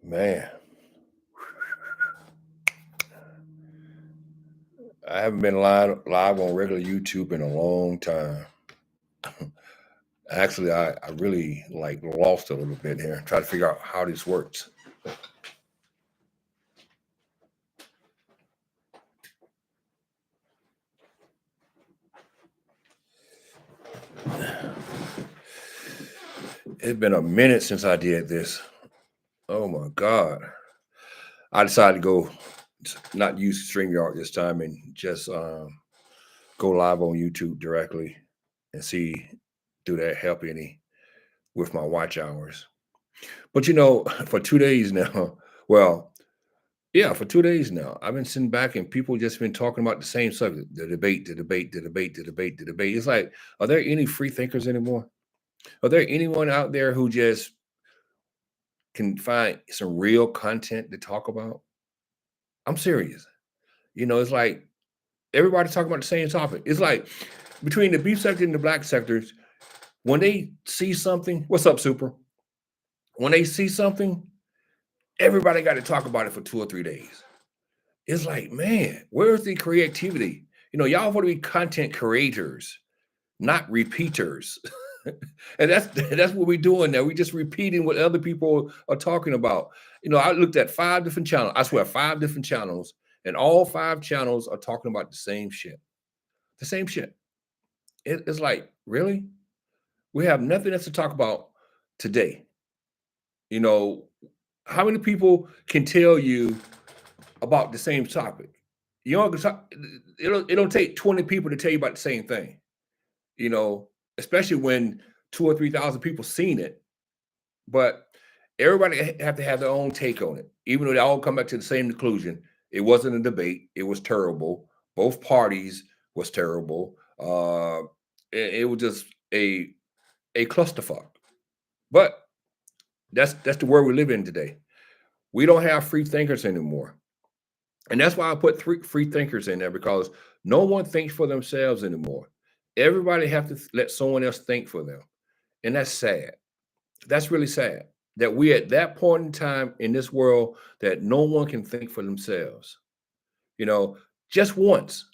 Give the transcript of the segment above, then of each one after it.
Man, I haven't been live on regular YouTube in a long time. Actually, I really like lost a little bit here, try to figure out how this works. It's been a minute since I did this. Oh my God. I decided to go not use StreamYard this time and just go live on YouTube directly and see do that help any with my watch hours. But for 2 days now, well, yeah, for 2 days now, I've been sitting back and people just been talking about the same subject, the debate, the debate, the debate, the debate, the debate. It's like, are there any free thinkers anymore? Are there anyone out there who just can find some real content to talk about? I'm serious. It's like everybody's talking about the same topic. It's like between the beef sector and the black sectors, when they see something, what's up, Super? When they see something, everybody got to talk about it for 2 or 3 days. It's like, man, where's the creativity? Y'all want to be content creators, not repeaters. And that's what we're doing now. We're just repeating what other people are talking about. I looked at 5 different channels. I swear, 5 different channels, and all 5 channels are talking about the same shit. The same shit. It's like, really? We have nothing else to talk about today. How many people can tell you about the same topic? It don't take 20 people to tell you about the same thing. Especially when 2 or 3 thousand people seen it. But everybody have to have their own take on it, even though they all come back to the same conclusion. It wasn't a debate. It was terrible. Both parties was terrible. It was just a clusterfuck. But that's the world we live in today. We don't have free thinkers anymore. And that's why I put free thinkers in there, because no one thinks for themselves anymore. Everybody have to let someone else think for them. And that's sad. That's really sad that we at that point in time in this world that no one can think for themselves. You know, just once,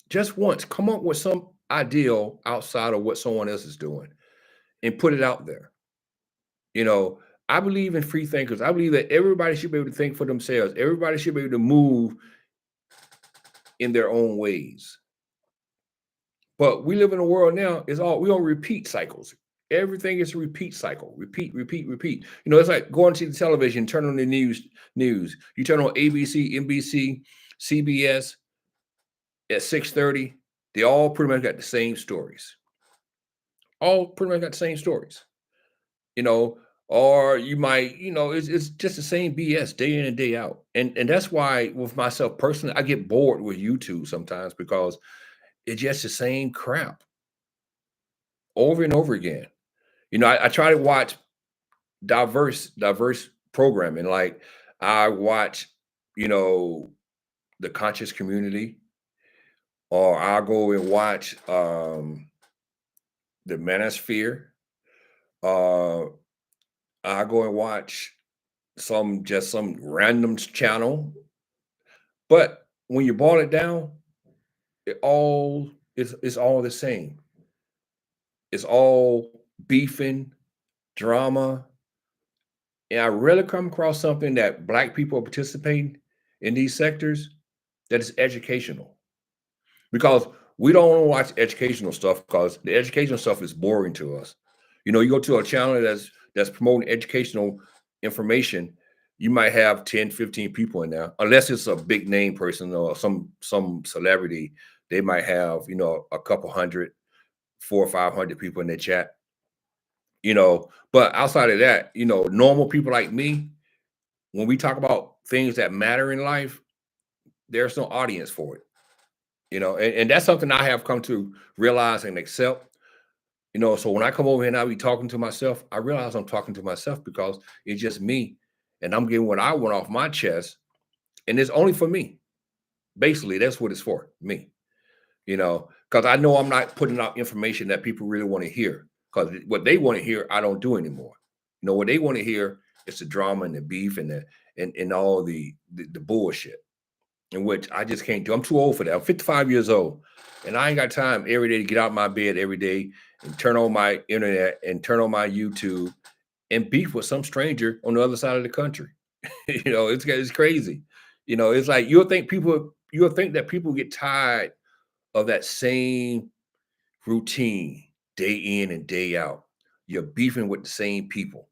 just once, come up with some ideal outside of what someone else is doing and put it out there. You know, I believe in free thinkers. I believe that everybody should be able to think for themselves. Everybody should be able to move in their own ways. But we live in a world now, we on repeat cycles. Everything is a repeat cycle. Repeat, repeat, repeat. It's like going to the television, turn on the news. You turn on ABC, NBC, CBS at 6:30. They all pretty much got the same stories. All pretty much got the same stories. Or you might, it's just the same BS day in and day out. And that's why with myself personally, I get bored with YouTube sometimes, because it's just the same crap over and over again. I try to watch diverse programming. Like I watch, the conscious community, or I'll go and watch the Manosphere. I go and watch some random channel. But when you boil it down, it's all the same. It's all beefing, drama. And I rarely come across something that Black people are participating in these sectors that is educational. Because we don't want to watch educational stuff, because the educational stuff is boring to us. You go to a channel that's promoting educational information, you might have 10, 15 people in there, unless it's a big name person or some celebrity. They might have, a couple hundred, 400 or 500 people in their chat. But outside of that, normal people like me, when we talk about things that matter in life, there's no audience for it. And that's something I have come to realize and accept. So when I come over here and I be talking to myself, I realize I'm talking to myself because it's just me, and I'm getting what I want off my chest, and it's only for me. Basically, that's what it's for, me. Because I know I'm not putting out information that people really want to hear, because what they want to hear, I don't do anymore. What they want to hear It's the drama and the beef and and all the bullshit, in which I just can't do. I'm too old for that. I'm 55 years old, and I ain't got time every day to get out of my bed every day and turn on my internet and turn on my YouTube and beef with some stranger on the other side of the country. It's crazy. It's like you'll think that people get tired of that same routine day in and day out. You're beefing with the same people.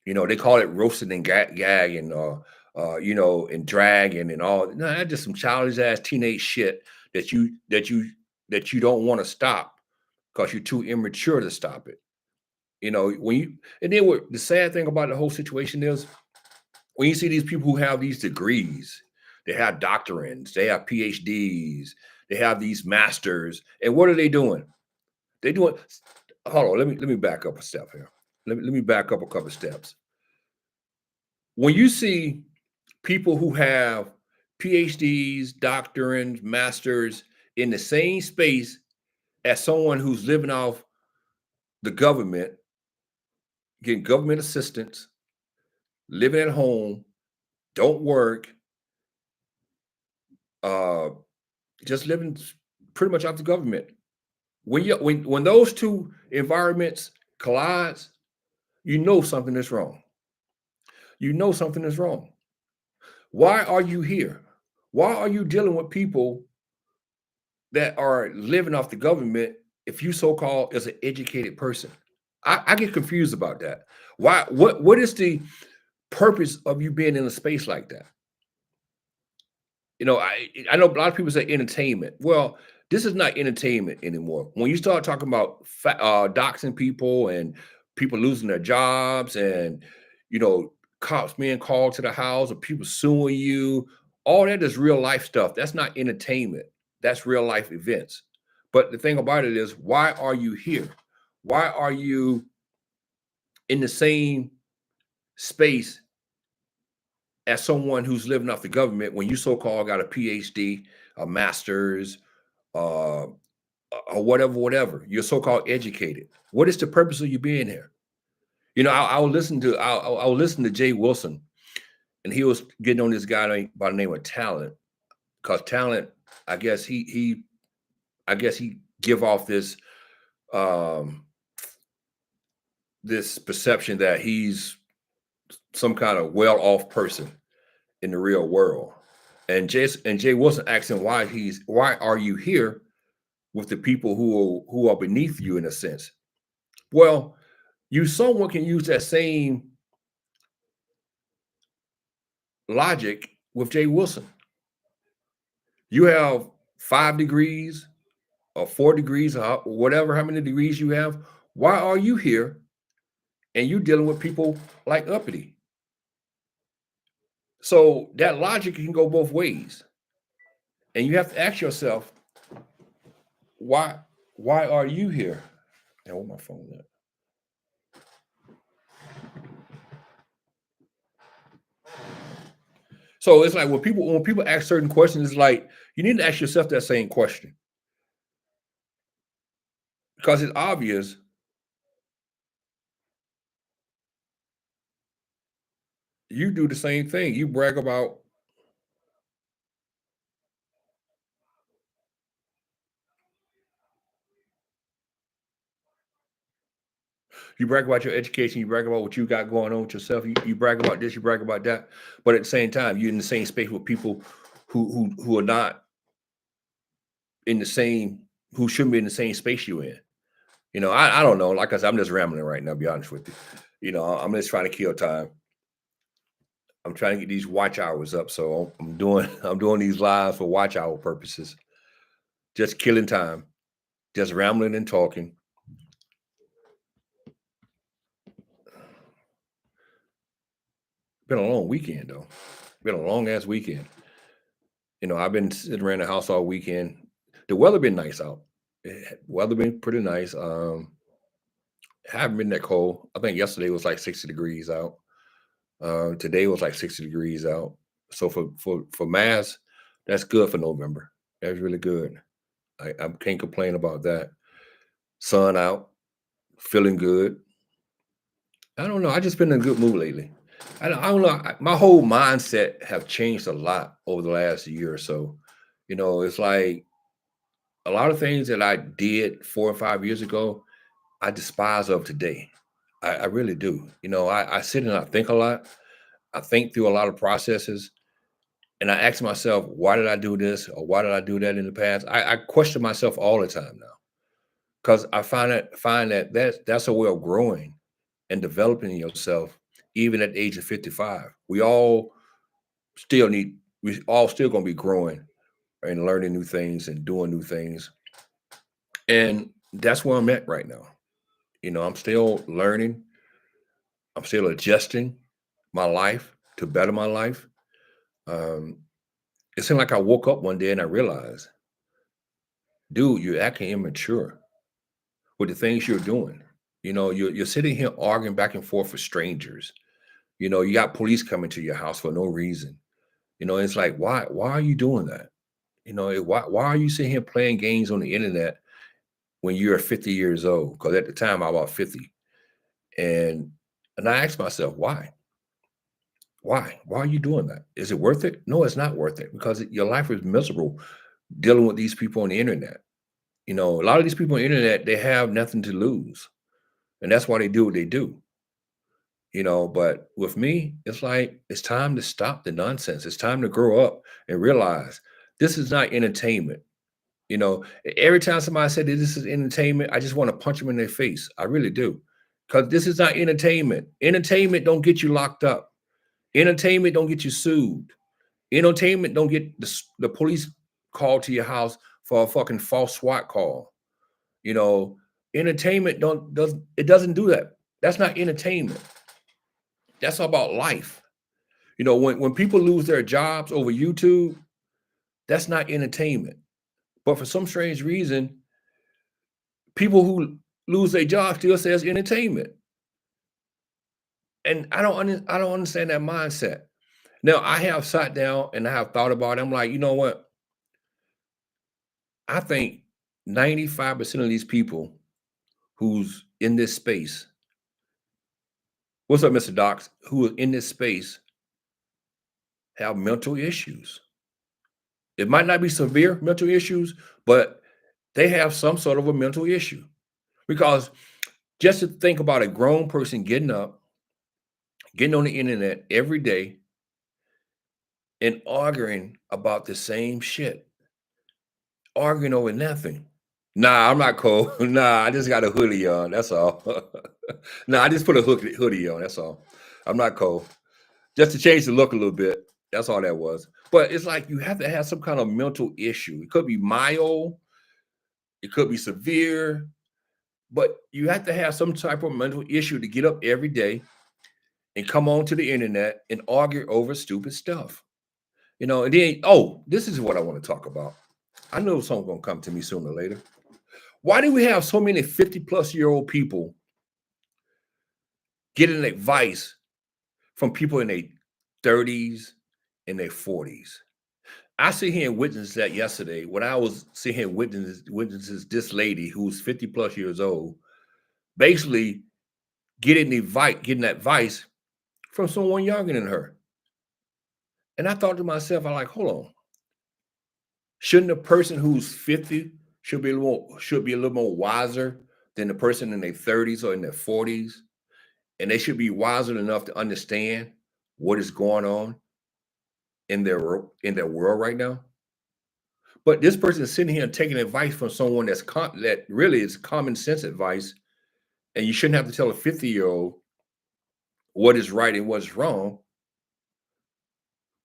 They call it roasting and gagging, or and dragging and all. No, that's just some childish ass teenage shit that you don't want to stop because you're too immature to stop it. When you and then what the sad thing about the whole situation is when you see these people who have these degrees, they have doctorates, they have PhDs, they have these masters, and what are they doing? They doing hold on, let me back up a step here. Let me back up a couple steps. When you see people who have PhDs, doctorates, masters in the same space as someone who's living off the government, getting government assistance, living at home, don't work, uh, just living pretty much off the government. When those two environments collides, you know something is wrong. You know something is wrong. Why are you here? Why are you dealing with people that are living off the government if you so-called as an educated person? I get confused about that. Why? What is the purpose of you being in a space like that? I know a lot of people say entertainment. Well, this is not entertainment anymore. When you start talking about doxing people and people losing their jobs and you know cops being called to the house or people suing you, all that is real life stuff. That's not entertainment. That's real life events. But the thing about it is, why are you here? Why are you in the same space as someone who's living off the government when you so-called got a PhD, a master's, uh, or whatever. You're so-called educated. What is the purpose of you being here? I'll listen to Jay Wilson, and he was getting on this guy by the name of Talent, because Talent, I guess he give off um this perception that he's some kind of well-off person in the real world. And Jay Wilson asked him why are you here with the people who are beneath you in a sense? Well, you someone can use that same logic with Jay Wilson. You have 5 degrees or 4 degrees or whatever, how many degrees you have. Why are you here and you dealing with people like uppity? So that logic can go both ways. And you have to ask yourself, why why are you here? Now, where my phone at? So it's like when people ask certain questions, it's like you need to ask yourself that same question because it's obvious. You do the same thing. You brag about your education, you brag about what you got going on with yourself. You brag about this, you brag about that. But at the same time, you're in the same space with people who are not in the same who shouldn't be in the same space you're in. I don't know. Like I said, I'm just rambling right now, to be honest with you. I'm just trying to kill time. I'm trying to get these watch hours up. So I'm doing I'm doing these lives for watch hour purposes. Just killing time, just rambling and talking. Been a long weekend though. Been a long ass weekend. I've been sitting around the house all weekend. The weather been nice out. Weather been pretty nice. Haven't been that cold. I think yesterday was like 60 degrees out. Today was like 60 degrees out. So for mass, that's good for November. That's really good. I can't complain about that. Sun out, feeling good. I don't know. I just been in a good mood lately. I don't know. My whole mindset have changed a lot over the last year or so. It's like a lot of things that I did 4 or 5 years ago, I despise of today. I really do. I sit and I think a lot. I think through a lot of processes, and I ask myself, why did I do this or why did I do that in the past? I question myself all the time now because I find that that's a way of growing and developing yourself, even at the age of 55. We all still gonna be growing and learning new things and doing new things. And that's where I'm at right now. I'm still learning, I'm still adjusting my life to better my life. Um, it seemed like I woke up one day and I realized, dude, you're acting immature with the things you're doing. You're sitting here arguing back and forth with strangers. You got police coming to your house for no reason. It's like, why are you doing that? Why are you sitting here playing games on the internet when you're 50 years old? Because at the time I was about 50. And and I asked myself, why? Why are you doing that? Is it worth it? No, it's not worth it because your life is miserable dealing with these people on the internet. A lot of these people on the internet, they have nothing to lose. And that's why they do what they do. But with me, it's like it's time to stop the nonsense. It's time to grow up and realize this is not entertainment. Every time somebody said that this is entertainment, I just want to punch them in their face. I really do. Because this is not entertainment. Entertainment don't get you locked up. Entertainment don't get you sued. Entertainment don't get the police called to your house for a fucking false SWAT call. You know, entertainment doesn't do that. That's not entertainment. That's about life. When people lose their jobs over YouTube, that's not entertainment. But for some strange reason, people who lose their jobs still says entertainment. And I don't understand that mindset. Now, I have sat down and I have thought about it. I'm like, you know what? I think 95% of these people who's in this space, what's up, Mr. Docs, who are in this space have mental issues. It might not be severe mental issues, but they have some sort of a mental issue. Because just to think about a grown person getting up, getting on the internet every day and arguing about the same shit, arguing over nothing. Nah, I'm not cold. Nah, I just got a hoodie on. That's all. Nah, I just put a hoodie on. That's all. I'm not cold. Just to change the look a little bit. That's all that was. But it's like you have to have some kind of mental issue. It could be mild, it could be severe, but you have to have some type of mental issue to get up every day and come onto the internet and argue over stupid stuff. And then, oh, this is what I want to talk about. I know something's gonna come to me sooner or later. Why do we have so many 50-plus-year-old people getting advice from people in their 30s and their 40s? I sit here and witnessed that yesterday when I was sitting here witnesses this lady who's 50 plus years old, basically getting advice from someone younger than her. And I thought to myself, I'm like, hold on. Shouldn't the person who's 50 should be a little more wiser than the person in their 30s or in their 40s? And they should be wiser enough to understand what is going on in their world right now. But this person is sitting here and taking advice from someone that really is common sense advice, and you shouldn't have to tell a 50-year-old what is right and what's wrong.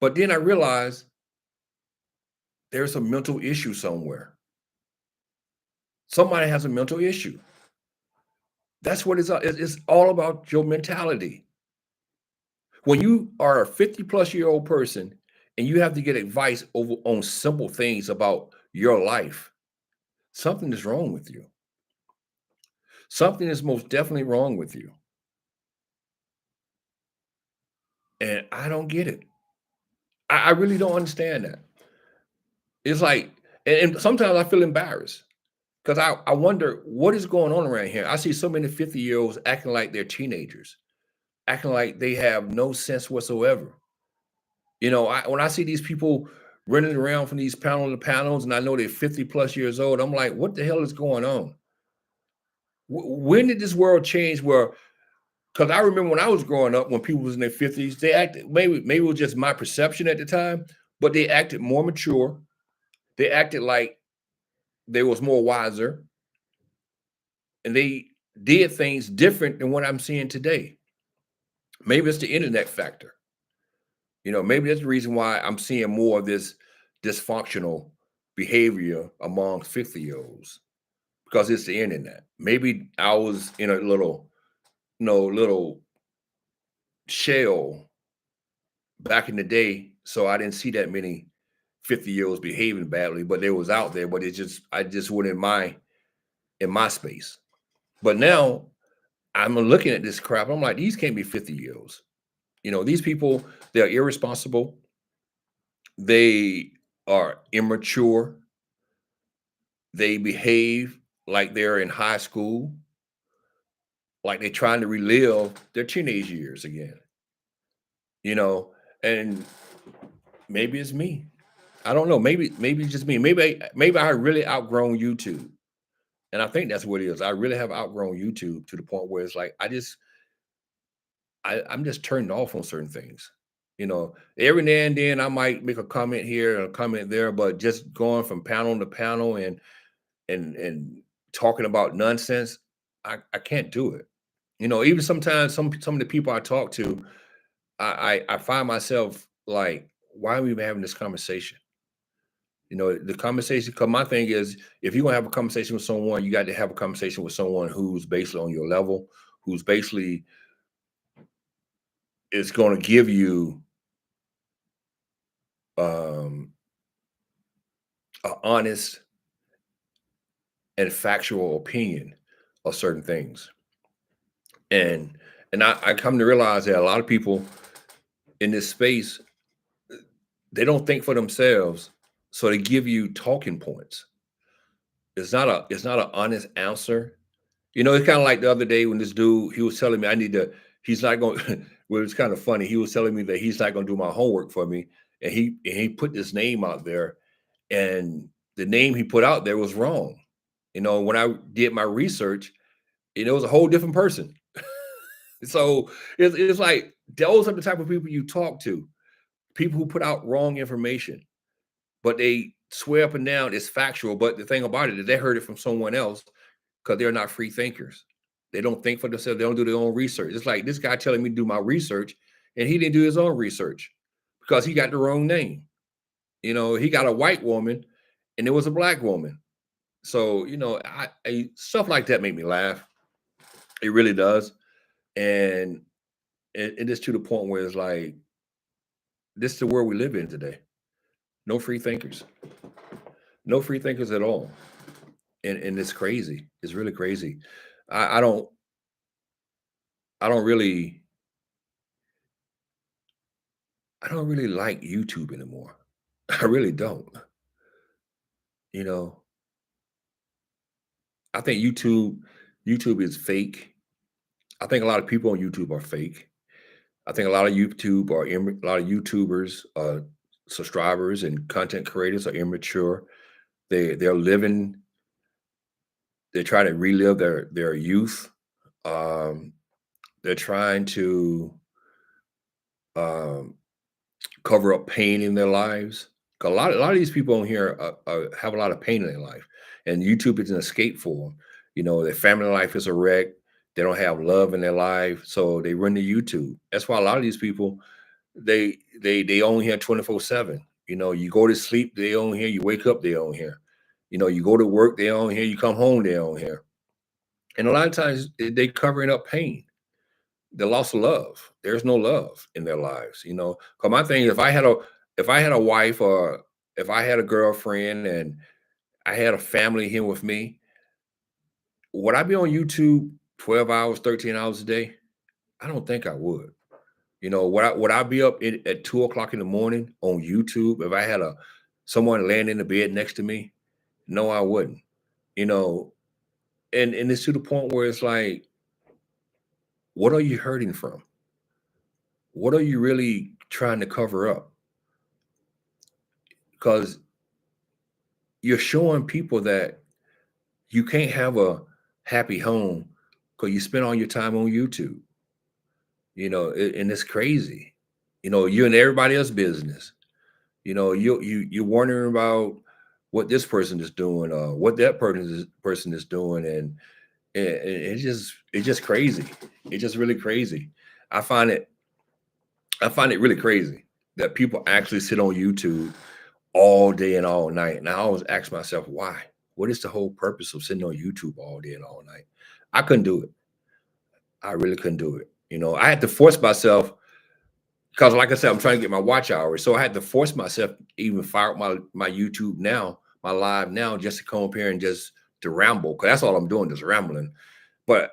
But then I realized there's a mental issue somewhere. Somebody has a mental issue. That's what it's all about, your mentality. When you are a 50-plus-year-old person and you have to get advice on simple things about your life, something is wrong with you. Something is most definitely wrong with you. And I don't get it. I really don't understand that. It's like, and sometimes I feel embarrassed because I wonder what is going on around here. I see so many 50-year-olds acting like they're teenagers. acting like they have no sense whatsoever. When I see these people running around from these panel to panels, and I know they're 50 plus years old, I'm like, what the hell is going on? When did this world change? Because I remember when I was growing up, when people was in their 50s, they acted, maybe it was just my perception at the time, but they acted more mature. They acted like they was more wiser, and they did things different than what I'm seeing today. Maybe it's the internet factor. Maybe that's the reason why I'm seeing more of this dysfunctional behavior among 50-year-olds, because it's the internet. Maybe I was in a little shell back in the day, so I didn't see that many 50-year-olds behaving badly, but they was out there, but I just wasn't in my space. But now I'm looking at this crap. I'm like, these can't be 50-year-olds. These people, they're irresponsible. They are immature. They behave like they're in high school, like they're trying to relive their teenage years again. You know, and maybe it's me. I don't know. Maybe it's just me. Maybe I really outgrown YouTube. And I think that's what it is. I really have outgrown YouTube to the point where it's like I'm just turned off on certain things. Every now and then I might make a comment here and a comment there, but just going from panel to panel and talking about nonsense, I can't do it. Even sometimes some of the people I talk to, I find myself like, why are we even having this conversation? The conversation, because my thing is, if you're gonna have a conversation with someone, you got to have a conversation with someone who's basically on your level, who's basically is going to give you um an honest and factual opinion of certain things. And I come to realize that a lot of people in this space, they don't think for themselves, so they give you talking points. It's not an honest answer. It's kind of like the other day when this dude, he was telling me I need to. He's not going. Well, it's kind of funny. He was telling me that he's not going to do my homework for me, and he put this name out there, and the name he put out there was wrong. When I did my research, it was a whole different person. So it's like those are the type of people you talk to. People who put out wrong information, but they swear up and down it's factual. But the thing about it is they heard it from someone else, because they're not free thinkers. They don't think for themselves. They don't do their own research. It's like this guy telling me to do my research, and he didn't do his own research because he got the wrong name. He got a white woman, and it was a black woman. So stuff like that make me laugh. It really does, and it is to the point where it's like this is the world we live in today. No free thinkers. No free thinkers at all. And it's crazy. It's really crazy. I, I don't I don't really I don't really like YouTube anymore. I really don't. You know, I think YouTube is fake. I think a lot of people on YouTube are fake. I think a lot of YouTubers, subscribers and content creators are immature. They're living. They try to relive their youth. Um, they're trying to um, cover up pain in their lives. 'Cause a lot of these people on here have a lot of pain in their life, and YouTube is an escape for them. Their family life is a wreck. They don't have love in their life, so they run to YouTube. That's why a lot of these people they own here 24/7. You go to sleep, they own here. You wake up, they own here. You go to work, they own here. You come home, they own here. And a lot of times they covering up pain, the loss of love. There's no love in their lives. Because my thing, if I had a wife, or if I had a girlfriend and I had a family here with me, would I be on YouTube 12 hours, 13 hours a day? I don't think I would. Would I be up at 2 o'clock in the morning on YouTube if I had someone laying in the bed next to me? No, I wouldn't. You know, and it's to the point where it's like, what are you hurting from? What are you really trying to cover up? Because you're showing people that you can't have a happy home because you spend all your time on YouTube. And it's crazy. You're in everybody else's business. You're wondering about what this person is doing, what that person is doing, and it's just crazy. It's just really crazy. I find it I find it really crazy that people actually sit on YouTube all day and all night. And I always ask myself, why? What is the whole purpose of sitting on YouTube all day and all night? I couldn't do it. I really couldn't do it. I had to force myself because, like I said, I'm trying to get my watch hours. So I had to force myself to even fire up my YouTube now, my live now, just to come up here and just to ramble. Because that's all I'm doing, just rambling. But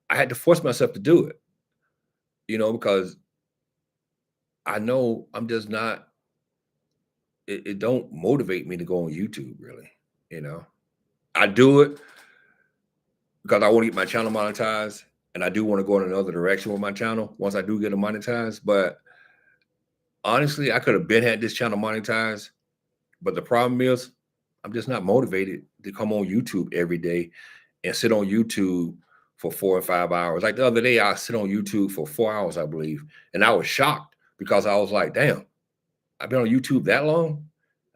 I had to force myself to do it, because I know I'm just not. It don't motivate me to go on YouTube really. You know, I do it because I want to get my channel monetized, and I do want to go in another direction with my channel once I do get it monetized. But honestly, I could have been had this channel monetized, but the problem is I'm just not motivated to come on YouTube every day and sit on YouTube for 4 or 5 hours. Like the other day, I sit on YouTube for 4 hours, I believe, and I was shocked because I was like, "Damn, I've been on YouTube that long."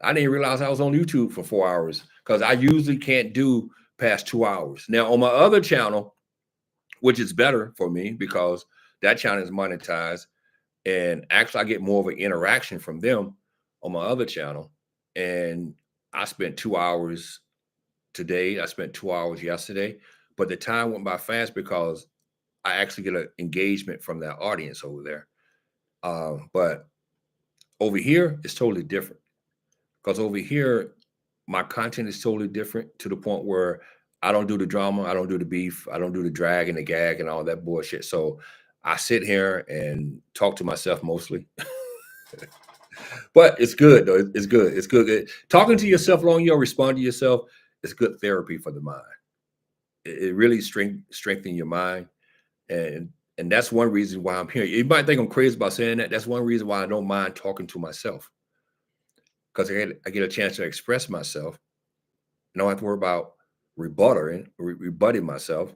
I didn't realize I was on YouTube for 4 hours because I usually can't do past 2 hours. Now on my other channel, which is better for me because that channel is monetized, and actually I get more of an interaction from them on my other channel. And I spent 2 hours today. I spent 2 hours yesterday, but the time went by fast because I actually get an engagement from that audience over there. But over here, it's totally different because over here, my content is totally different to the point where I don't do the drama, I don't do the beef, I don't do the drag and the gag and all that bullshit. So I sit here and talk to myself mostly. But it's good though. It's good. It's good. Talking to yourself long you respond to yourself is good therapy for the mind. It really strengthen your mind, and that's one reason why I'm here. You might think I'm crazy about saying that. That's one reason why I don't mind talking to myself because I get a chance to express myself. I don't have to worry about rebutting myself.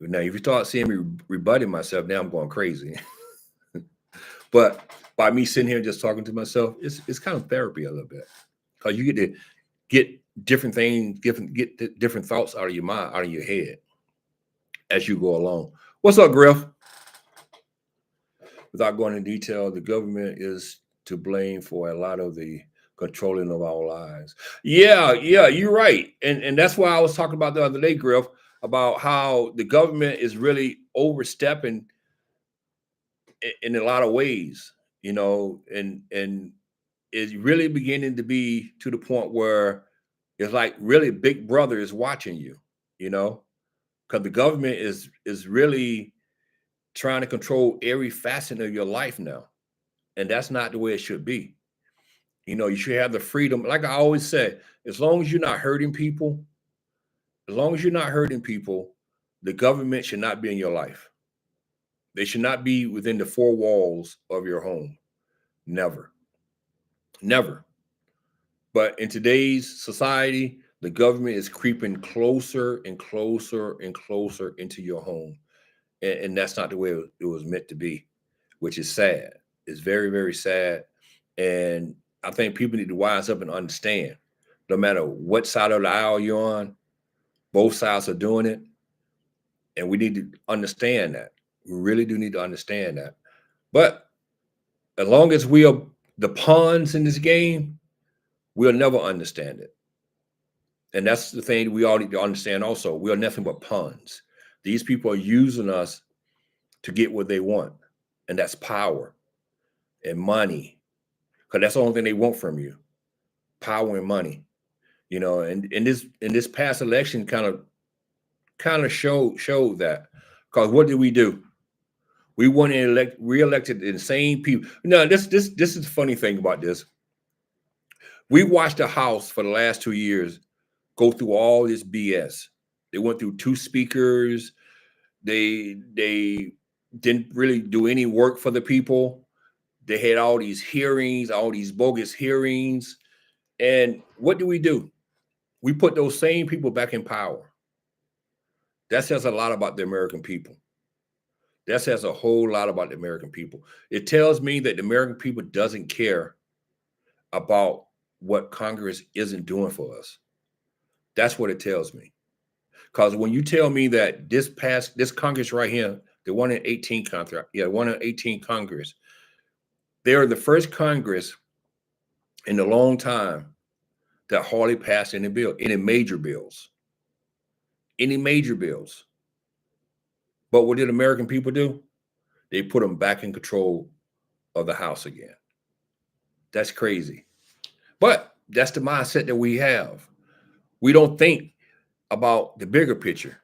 Now, if you start seeing me rebutting myself, now I'm going crazy. But by me sitting here just talking to myself, it's kind of therapy a little bit because you get to get different things, different thoughts out of your mind, out of your head as you go along. What's up, Griff? Without going into detail, the government is to blame for a lot of the controlling of our lives. Yeah, you're right, and that's why I was talking about the other day, Griff, about how the government is really overstepping in a lot of ways, and it's really beginning to be to the point where it's like really Big Brother is watching you, you know, because the government is really trying to control every facet of your life now, and that's not the way it should be. You should have the freedom. Like I always say, as long as you're not hurting people, as long as you're not hurting people, the government should not be in your life. They should not be within the four walls of your home. Never, never. But in today's society, the government is creeping closer and closer and closer into your home. And that's not the way it was meant to be, which is sad. It's very, very sad. And I think people need to wise up and understand no matter what side of the aisle you're on, both sides are doing it. And we need to understand that. We really do need to understand that. But as long as we are the pawns in this game, we'll never understand it. And that's the thing we all need to understand also. We are nothing but pawns. These people are using us to get what they want, and that's power and money, because that's the only thing they want from you, power and money. And in this past election kind of showed that. Because what did we do? We won and re-elected the same people. Now, this is the funny thing about this. We watched the House for the last 2 years go through all this BS. They went through two speakers. They didn't really do any work for the people. They had all these hearings, all these bogus hearings. And what do? We put those same people back in power. That says a lot about the American people. That says a whole lot about the American people. It tells me that the American people doesn't care about what Congress isn't doing for us. That's what it tells me. Because when you tell me that this Congress right here, the one in 18 contract, yeah, one in 18 Congress, they're the first Congress in a long time that hardly passed any major bills. Any major bills. But what did American people do? They put them back in control of the House again. That's crazy. But that's the mindset that we have. We don't think about the bigger picture.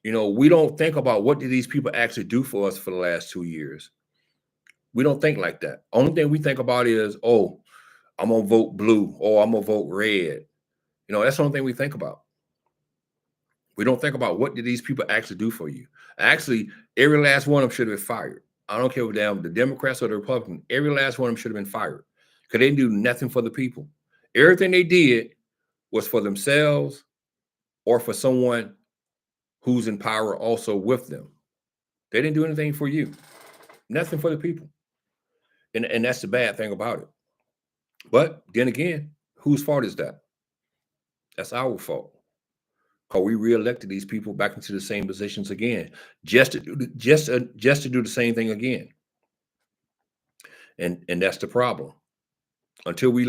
We don't think about what did these people actually do for us for the last 2 years. We don't think like that. Only thing we think about is, oh, I'm gonna vote blue or I'm gonna vote red. That's the only thing we think about. We don't think about what did these people actually do for you. Actually, every last one of them should have been fired. I don't care if they're the Democrats or the Republicans. Every last one of them should have been fired because they didn't do nothing for the people. Everything they did was for themselves or for someone who's in power also with them. They didn't do anything for you. Nothing for the people. And that's the bad thing about it. But then again, whose fault is that? That's our fault. Because we reelected these people back into the same positions again, just to do the same thing again. And that's the problem. Until we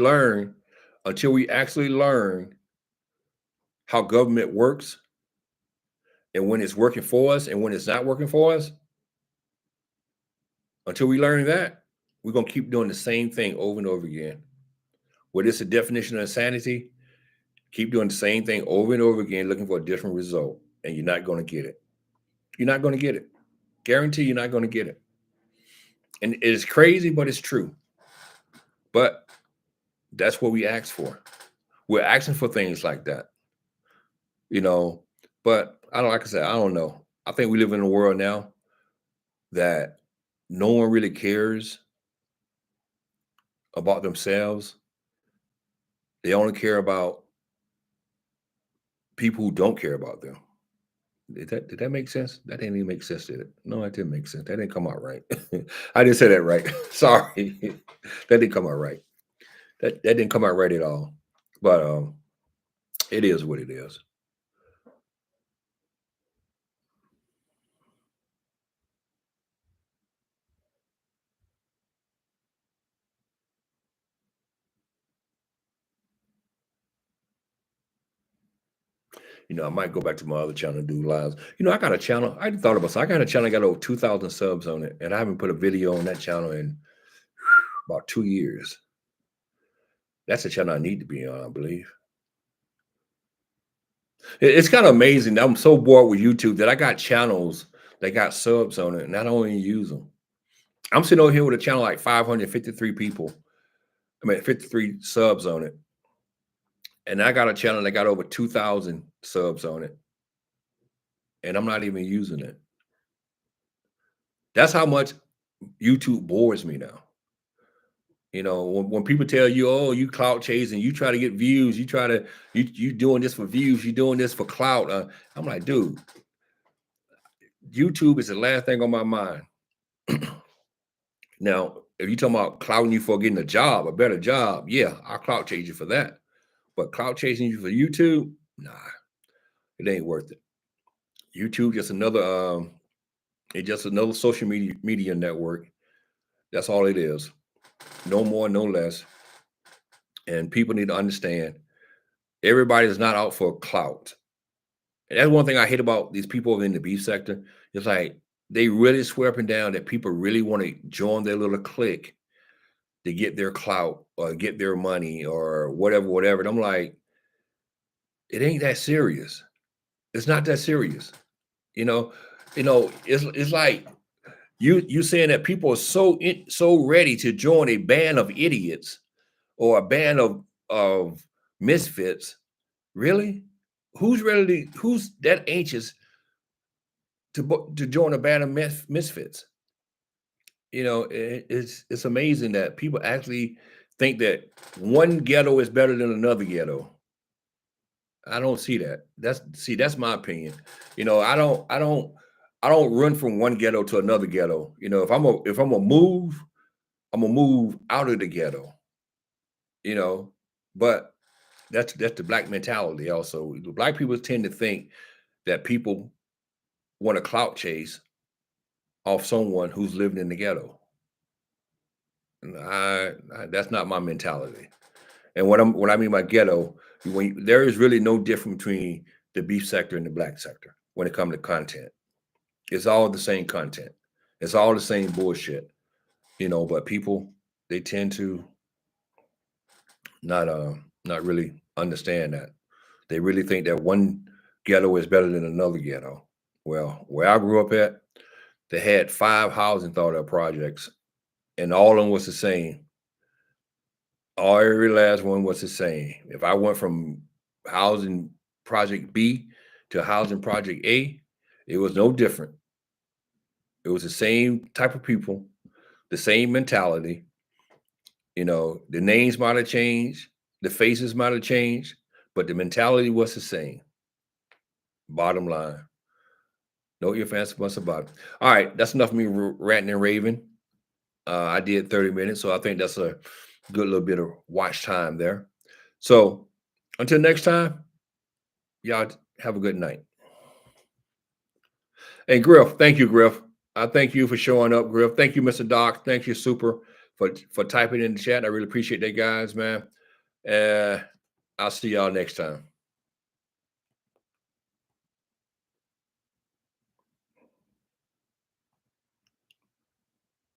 actually learn how government works and when it's working for us and when it's not working for us, until we learn that, we're going to keep doing the same thing over and over again. What is the definition of insanity? Keep doing the same thing over and over again, looking for a different result, and you're not going to get it. You're not going to get it. Guarantee you're not going to get it. And it's crazy, but it's true. But that's what we ask for. We're asking for things like that. But like I said, I don't know. I think we live in a world now that no one really cares about themselves. They only care about people who don't care about them. Did that make sense? That didn't even make sense, did it? No, that didn't make sense. That didn't come out right. I didn't say that right. Sorry. That didn't come out right. That didn't come out right at all. But it is what it is. I might go back to my other channel and do lives. I got a channel. I thought about. So I got a channel. I got over 2,000 subs on it, and I haven't put a video on that channel in about 2 years. That's a channel I need to be on, I believe. It's kind of amazing. I'm so bored with YouTube that I got channels that got subs on it, and I don't even use them. I'm sitting over here with a channel like 553 people. 53 subs on it. And I got a channel that got over 2,000 subs on it. And I'm not even using it. That's how much YouTube bores me now. When people tell you, oh, you clout chasing, you try to get views, you doing this for views, you doing this for clout. I'm like, dude, YouTube is the last thing on my mind. Now, if you're talking about clouting you for getting a better job, yeah, I'll clout chase you for that. But clout chasing you for YouTube, nah, it ain't worth it. YouTube just another social media network. That's all it is. No more, no less. And people need to understand everybody is not out for clout. And that's one thing I hate about these people in the beef sector. It's like they really swear up and down that people really want to join their little clique to get their clout or get their money or whatever. And I'm like, it ain't that serious. It's not that serious. It's like you saying that people are so ready to join a band of idiots or a band of misfits. Really? Who's that anxious to join a band of misfits. You know, it's amazing that people actually think that one ghetto is better than another ghetto. I don't see that. That's my opinion. You know, I don't run from one ghetto to another ghetto. You know, if I'm a move, I'm gonna move out of the ghetto. You know, but that's the black mentality. Also, the black people tend to think that people want to clout chase off someone who's living in the ghetto. And that's not my mentality. And what I mean by ghetto, there is really no difference between the beef sector and the black sector when it comes to content. It's all the same content. It's all the same bullshit, you know. But people, they tend to not not really understand that. They really think that one ghetto is better than another ghetto. Well, where I grew up at, they had 5 housing thought projects, and all of them was the same. Every last one was the same. If I went from housing project B to housing project A, it was no different. It was the same type of people, the same mentality. You know, the names might have changed, the faces might have changed, but the mentality was the same. Bottom line. Know your fancy what's about. All right, that's enough of me ranting and raving. I did 30 minutes, so I think that's a good little bit of watch time there. So until next time, y'all have a good night. Hey, Griff, thank you, Griff. I thank you for showing up, Griff. Thank you, Mr. Doc. Thank you, Super, for typing in the chat. I really appreciate that, guys, man. I'll see y'all next time.